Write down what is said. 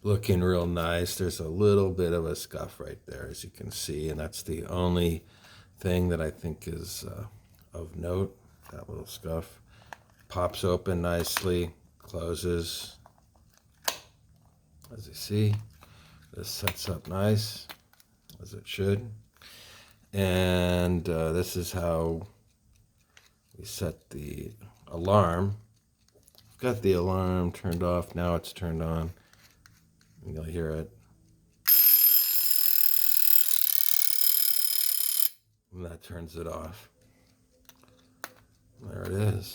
looking real nice. There's a little bit of a scuff right there, as you can see, and that's the only thing that I think is of note, that little scuff. Pops open nicely, closes, as you see. This sets up nice, as it should. And this is how we set the alarm. I've got the alarm turned off, now it's turned on. You'll hear it. And that turns it off. There it is.